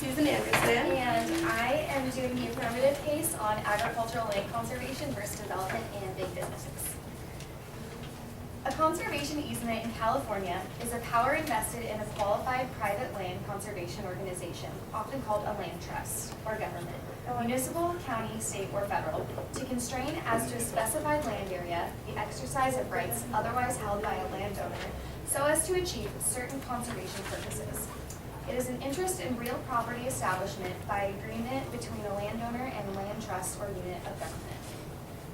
Susan Anderson. And I am doing the affirmative case on agricultural land conservation versus development and big businesses. A conservation easement in California is a power invested in a qualified private land conservation organization, often called a land trust or government, municipal, county, state, or federal, to constrain as to a specified land area the exercise of rights otherwise held by a landowner so as to achieve certain conservation purposes. It is an interest in real property establishment by agreement between a landowner and land trust or unit of government.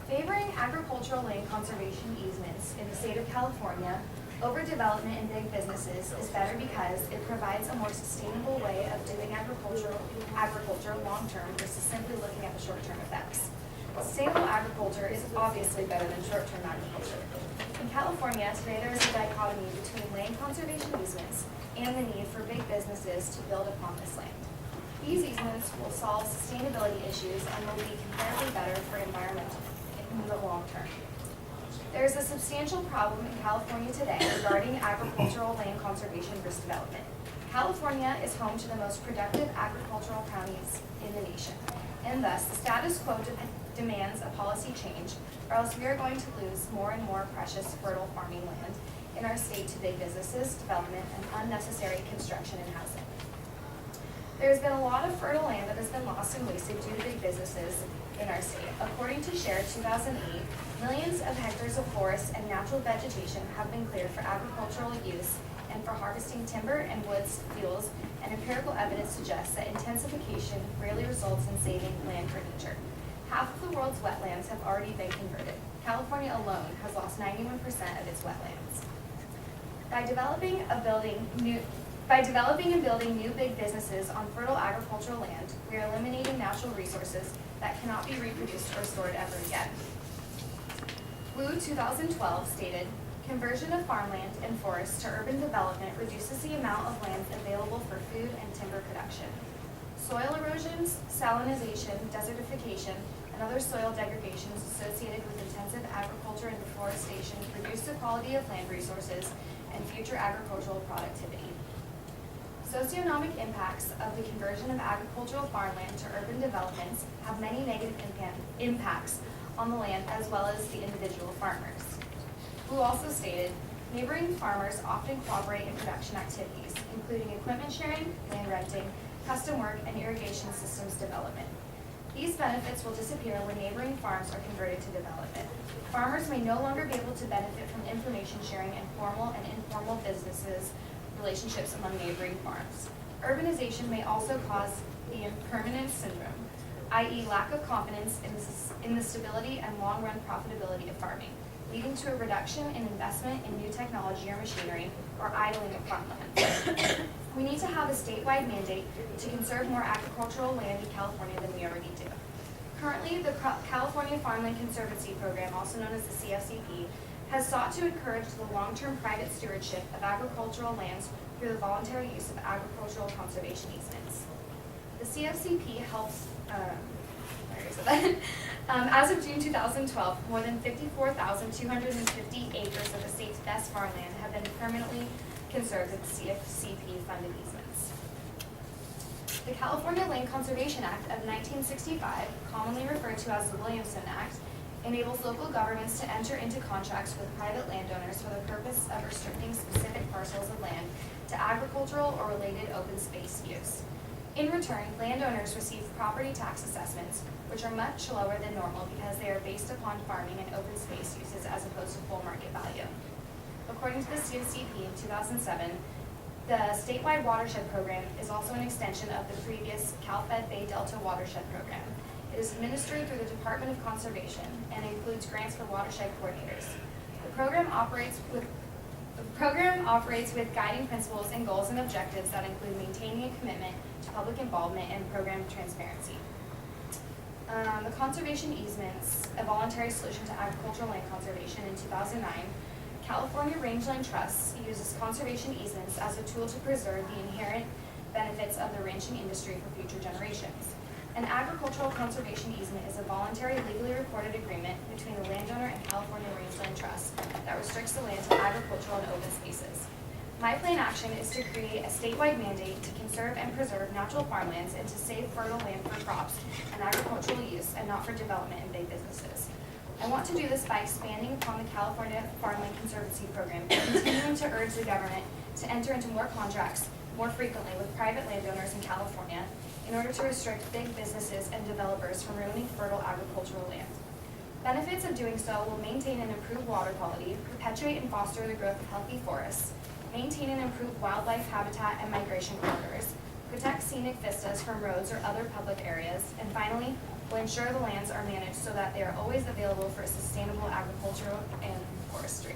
Favoring agricultural land conservation easements in the state of California over development and big businesses is better because it provides a more sustainable way of doing agriculture long-term versus simply looking at the short-term effects. Sustainable agriculture is obviously better than short-term agriculture. In California, today there is a dichotomy between land conservation easements and the need for big businesses to build upon this land. These easements will solve sustainability issues and will be comparatively better for environmental in the long term. There is a substantial problem in California today regarding agricultural land conservation versus development. California is home to the most productive agricultural counties in the nation, and thus the status quo demands a policy change, or else we are going to lose more and more precious fertile farming land in our state to big businesses, development, and unnecessary construction and housing. There has been a lot of fertile land that has been lost and wasted due to big businesses in our state. According to SHARE 2008, millions of hectares of forest and natural vegetation have been cleared for agricultural use and for harvesting timber and woods fuels, and empirical evidence suggests that intensification rarely results in saving land for nature. Half of the world's wetlands have already been converted. California alone has lost 91% of its wetlands. By developing and building new big businesses on fertile agricultural land, we are eliminating natural resources that cannot be reproduced or stored ever again. Wu 2012 stated, "Conversion of farmland and forests to urban development reduces the amount of land available for food and timber production. Soil erosions, salinization, desertification, and other soil degradations associated with intensive agriculture and deforestation reduce the quality of land resources and future agricultural productivity. Socioeconomic impacts of the conversion of agricultural farmland to urban developments have many negative impacts on the land as well as the individual farmers." Wu also stated, "Neighboring farmers often cooperate in production activities, including equipment sharing, land renting, custom work, and irrigation systems development. These benefits will disappear when neighboring farms are converted to development. Farmers may no longer be able to benefit from information sharing and formal and informal businesses relationships among neighboring farms. Urbanization may also cause the impermanence syndrome, i.e. lack of confidence in the stability and long-run profitability of farming, leading to a reduction in investment in new technology or machinery or idling of farmland. We need to have a statewide mandate to conserve more agricultural land in California than we already do. Currently, the California Farmland Conservancy Program, also known as the CFCP, has sought to encourage the long-term private stewardship of agricultural lands through the voluntary use of agricultural conservation easements. The CFCP helps, as of June 2012, more than 54,250 acres of the state's best farmland have been permanently conserved with CFCP-funded easements. The California Land Conservation Act of 1965, commonly referred to as the Williamson Act, enables local governments to enter into contracts with private landowners for the purpose of restricting specific parcels of land to agricultural or related open space use. In return, landowners receive property tax assessments, which are much lower than normal because they are based upon farming and open space uses as opposed to full market value. According to the CFCP in 2007, the statewide watershed program is also an extension of the previous CalFed Bay Delta Watershed Program. It is administered through the Department of Conservation and includes grants for watershed coordinators. The program operates with guiding principles and goals and objectives that include maintaining a commitment to public involvement and program transparency. The conservation easements, a voluntary solution to agricultural land conservation in 2009, California Rangeland Trust uses conservation easements as a tool to preserve the inherent benefits of the ranching industry for future generations. An agricultural conservation easement is a voluntary, legally recorded agreement between the landowner and California Rangeland Trust that restricts the land to agricultural and open spaces. My plan action is to create a statewide mandate to conserve and preserve natural farmlands and to save fertile land for crops and agricultural use and not for development and big businesses. I want to do this by expanding upon the California Farmland Conservancy Program and continuing to urge the government to enter into more contracts more frequently with private landowners in California in order to restrict big businesses and developers from ruining fertile agricultural land. Benefits of doing so will maintain and improve water quality, perpetuate and foster the growth of healthy forests, maintain and improve wildlife habitat and migration corridors, protect scenic vistas from roads or other public areas, and finally, will ensure the lands are managed so that they are always available for sustainable agriculture and forestry.